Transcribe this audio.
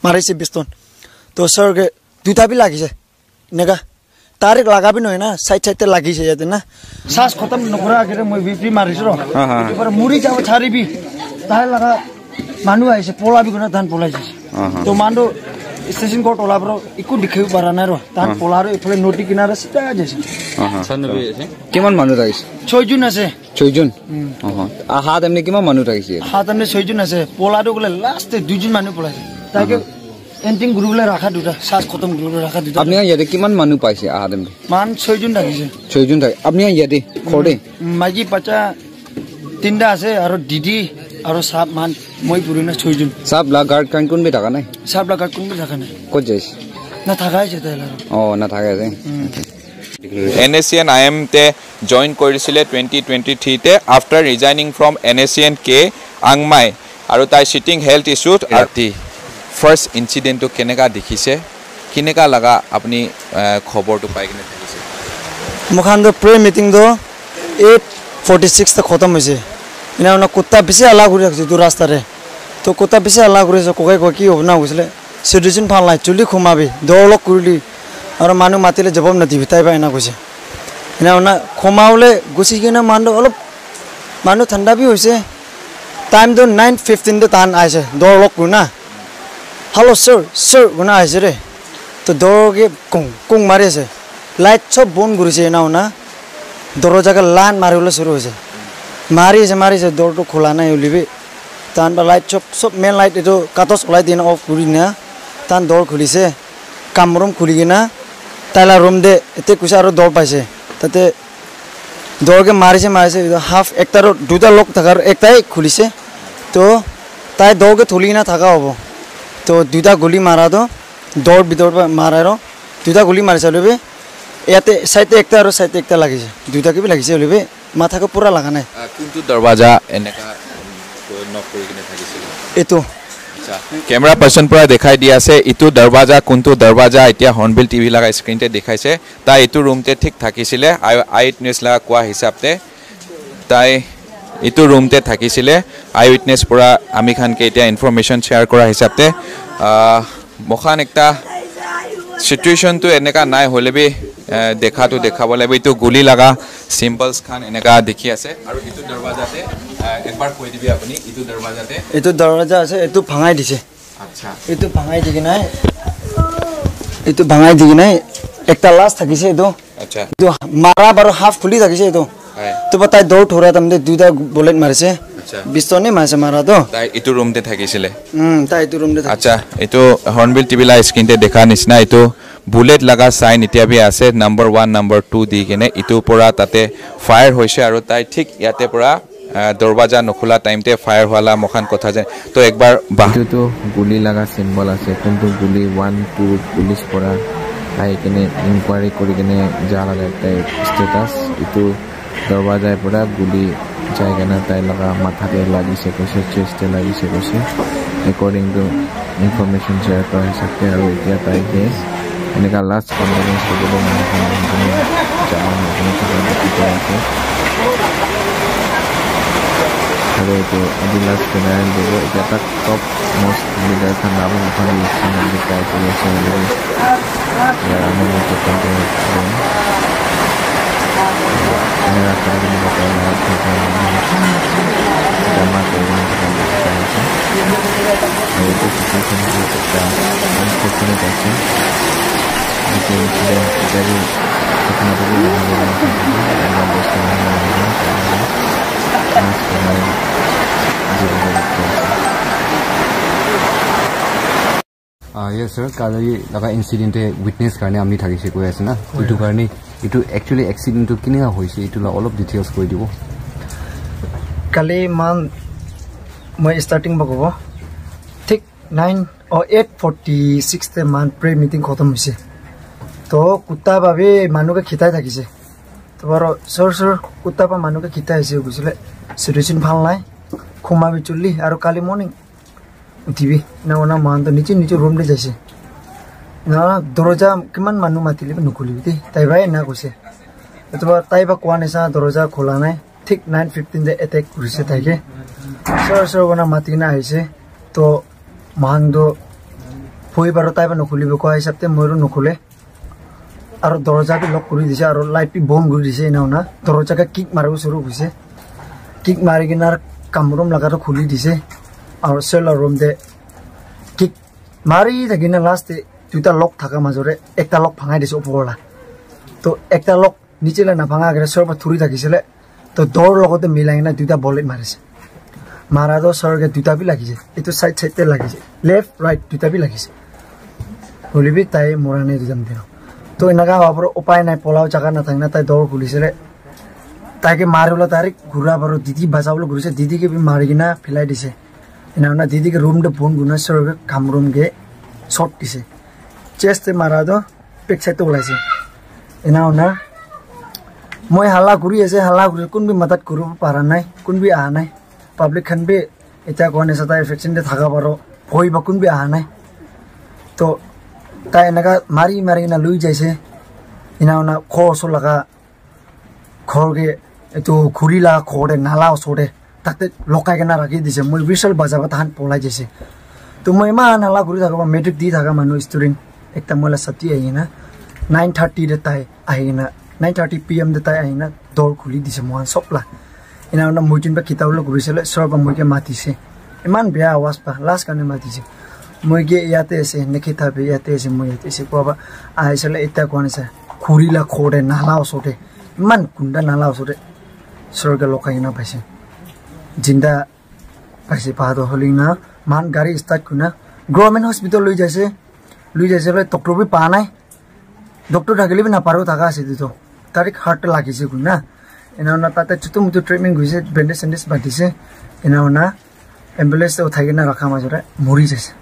मारिसे बिस्तन तो सर के दुटा भी लागिसे नेगा तारिक लगा भी नय ना साइड साइड लागिसे याते ना सास खत्म नकरा आके मैं बीपी मारिस रो पर मुरी जाव छारी भी ताहे लगा मानु आइसे पोला भी गना धान पोलाइसे तो मानो स्टेशन कोर्ट ओला ब्रो इकु दिखै पारा ना रो धान पोला रो इफले नोटी किनारे सिधा जैसे सनबे আছে কিমান মানুহ ৰাইছে 6 জন আছে 6 জন হাত এমনি কিমান মানুহ ৰাইছে হাত এমনি 6 জন আছে পোলাটো গলে লাস্টে 2 জন মানুহ পলাইছে তাকে এন্টিং গ্রুপলে রাখা দুটা সাস খতম গ্রুপলে রাখা দুটা আপনি ইয়াতে কিমান মানুহ পাইছে হাত এমনি মান 6 জন থাকিছে 6 জন থাকে আপনি ইয়াতে খড়ে মাগি পাচা তিনটা আছে আৰু ডিডি আৰু সাপ মান মই পুরিনা 6 জন সাপ লা গার্ড কান কোন বি থাকা নাই সাপ লা গার্ড কোন বি থাকা নাই কত যাইছে না থাকাইছে তাইলা না থাকাইছে NACN IM te join korisile 2023 te after resigning from NACN K Angmai aru tai sitting health issue ati first incident to keneka dikhise kineka laga apni khobor to pai kine thakise mukhan do pre meeting do 8:46 ta khatam hoise ina na kutta bisi ala guri rakse du rasta re to kutta bisi ala guri se kokai koki hobna hosile citizen phalai chuli khumabi dolok kurili और मानु मातिले जवाब नदी बिताई पाए ना कुछ ना ना खोमावले गुसी के ना मान दो अलग मानु ठंडा भी होइसे टाइम दो 9:15 दे तान आइसे दो लोग गुना हेलो सर सर गुना आइसे रे तो दो के कुंग मारे से लाइट सब बोन गुरिसे ना ना दरवाजा का लान मारेले शुरू होइसे मारी से डोर तो खोला ना उलिबे तान बा लाइट सब मेन लाइट तो काटस लाइट दिन ऑफ गुरिना तान डोर खुलिसे कामरूम खुलिगिना ताला रूम दे एते कुछ आरो दौड़ पाइसे तते दौड़ के मारिसे हाफ एकटा रो दुटा लोक थाकार एकटाई खुलिसे तो ताई दौड़ के थुलिना थाका होबो तो दुटा गुली मारा दो दौड़ बिदौड़ मारा रो दुटा गुली मारिसे लेबे याते साइड एकटा रो साइड एकटा लागिसे दुटा के भी लागिसे लेबे माथा को पूरा लगा नै कुनटु दरवाजा एनेका नक करि किने थाकिसिल एतो कैमरा पर्सन पूरा दिखाई दिया से इतु दरवाजा कुंतु दरवाजा इतिया हॉर्नबिल टीवी लगा स्क्रीन ते दिखाइसे ता इतु रूम ते ठीक थाकिसिले आई विटनेस लगा कोआ हिसाब ते ताई इतु रूम ते थाकिसिले आई विटनेस पूरा आमी खान के इतिया इनफरमेशन शेयर करा हिसाब ते मखान एकटा सिचुएशन तो एनेका नाय होले बे देखा तो देखाबले बे तो गुली लगा सिंपल्स खान एनेका देखि আছে আৰু ইতু দৰवाजाতে একবাৰ কৈ দিবি আপুনি ইতু দৰवाजाते इतु दरवाजा আছে इतु ভাঙাই দিছে আচ্ছা इतु भाঙাই दिगि নাই इतु भाঙাই दिगि নাই একটা লাস থাকিছে ইতু আচ্ছা ইতু মারা বারো হাফ খুলি থাকিছে ইতু তো बताई दौड़ ठोरा तमदे दुইটা বুলেট মারিছে আচ্ছা বিস্তনে মারিছে মারা তো তাই ইতু রুম তে থাকিছিলে তাই ইতু রুম তে আচ্ছা ইতু হর্নবিল টিভি লা স্ক্রিন তে দেখা নিছনা ইতু বুলেট লাগা সাইন ইতিয়া বি আছে নাম্বার 1 নাম্বার 2 দি কেনে ইতু পৰা তাতে ফায়াৰ হৈছে আৰু তাই ঠিক ইয়াতে পৰা দরवाजा নখোলা টাইম তে ফায়ার হলা মখান কথা যে তো একবার বাহু তো গুলি লাগা সিম্বল আছে কিন্তু গুলি 1 2 পুলিশ পৰা আই কেনে ইনকোয়াৰি কৰি কেনে যা লাগা একটা স্ট্যাটাস ইতু দৰवाजा পৰা গুলি জায়গা না তাই লাগা মাথাতে লাগিছে কইছে চেস্টে লাগিছে কইছে অ্যাকর্ডিং টু ইনফরমেশন শেয়ার কৰা হিচাপে আৰু এতিয়া তাই কে এনেকা লাস্ট কনফাৰেন্স কৰিব মানে জানা নহয় আছে আৰু তো লাস্ট ফিনাল দিব এটা টপ মোস্ট লিডার খান নাম ওখানে ইলেকশন দিতে আছে আমি তো কন্ট্রোল मेरा करने का पहला जमा करने का है और तो सिचुएशन को सकता अनफॉर्चुनेट है लेकिन very technically yes sir kali laga incident witness karne amni thakise koi ase na itu karne itu actually accident to kine hoise itu la all of details koi dibo kali man moi starting bagobo ठीक 9 or 8:46 te man pre meeting khotam hoise to kutta babe manu ke khitai thakise to baro sir kutta pa manu ke khitai hoise busile situation bhal nai khuma bi chulli aru kali morning उठिबी ना ओना मान तो नीचे room ले जाइसे ना दरवाजा किमान मानु मातिले नुखुलिबी दे ताइबाय ना गसे अथवा ताइबा कोआनेसा दरवाजा खोला नाय ठीक 9:15 दे अटैक कुरिसे थाके सर ओना मातिना आइसे तो मान दो ভৰি বাৰ তাই নুখুলিব কোৱা হিচাপতে মইও নুখুলে আৰু দৰজাটো লক কৰি দিছে আৰু লাইট বন্ধ কৰি দিছে না দৰজাকে কিক মাৰিব শুৰু হৈছে কিক মাৰি কিনে কামৰুম লাগাটো খুলি দিছে আৰু চেলৰ ৰুম দে কিক মাৰি থাকিনে লাষ্টে দুটা লক থাকা মাজৰে একটা লক ভাঙাই দিছে ওপৰলা তো একটা লক নিচেলে নাভাঙা আগে সৰবা থুৰি থাকিছিলে তো দৰ লগতে মিলাই কিনে দুটা বলেট মাৰিছে মাৰাটো সৰগে দুটা বি লাগিছে এইটো সাইড সাইডতে লাগিছে লেফট ৰাইট দুটা বি লাগিছে হলিবি তাই মৰানে দিম দিন তো এনেকা হোৱাৰ উপায় নাই পলাও জাগা নাথাকে না তাই দৰ খুলিছিলে তাইকে মাৰিবলৈ তাৰিখ ঘূৰা বাৰু দিদি বাজাবলৈ ঘূৰিছে দিদিকে বি মাৰি কিনে ফেলাই দিছে এনে দিদিকে ৰুমটো বন্ধ গুণা সৰগে কাম ৰুমকে শ্বট দিছে চেষ্টে মাৰাটো পেক সাইডটো ওলাইছে এনে মই হাল্লা ঘূৰি আছে হাল্লা ঘূৰি কোনবি মাতাত কৰিব পৰা নাই কোনবি অহা নাই পাব্লিক খান বি এতিয়া কোৱা নিচিনা তাই এফেকশ্যন দে থাকা পাৰ ভয় বা কোনবি অহা নাই তো তাই এনেকা মাৰি মাৰি কিনে লৈ যাইছে এনে খৰচ লগা ঘৰকে এইটো ঘূৰি লগা ঘৰতে নালা ওচৰতে তাতে লকাই কিনে ৰাখি দিছে মই বিশাল বাজাব তাহান পলাই যাইছে তো মই ইমান হাল্লা ঘূৰি থাকা মেট্ৰিক দি থকা মানুহ ষ্টুডেণ্ট একটা মহিলা ছাত্ৰী আহি কিনে 9:30 তাই আহি কিনে 9:30 PM তাই আহি কিনে দৰ খুলি দিছে মই চপলা এনে মই যোনবা কিতাবলৈ ঘূৰিছিলে সৰবা মইকে মাতিছে ইমান বেয়া আৱাজ পা লাষ্ট কাৰণে মাতিছে মইকে ইয়াতে আছে নেকি থাপে ইয়াতে আছে মই ইয়াতে আছে কোৱা আহিছিলে এতিয়া কোৱা নিছে খুৰিলা খৰে নালা ওচৰতে ইমান কুণ্ডা নালা ওচৰতে সৰগে লকাই কিনে পাইছে জিন্দা পাইছে পাহাটো হলি না মান গাড়ী ষ্টাৰ্ট কুনা গভৰ্ণমেণ্ট হস্পিটেল লৈ যাইছে ডক্টৰ বি পা নাই ডক্টৰ থাকিলে বি নাপাৰো থাকা আছে তো তাৰিখ হাৰ্ট লাগিছে কুনা এনে তাতে চুটো মুটো ট্ৰিটমেণ্ট গৈছে বেণ্ডেজ চেণ্ডেজ বান্ধিছে এনে এম্বুলেঞ্চ উঠাই কিনে ৰখা মাজতে মৰি যাইছে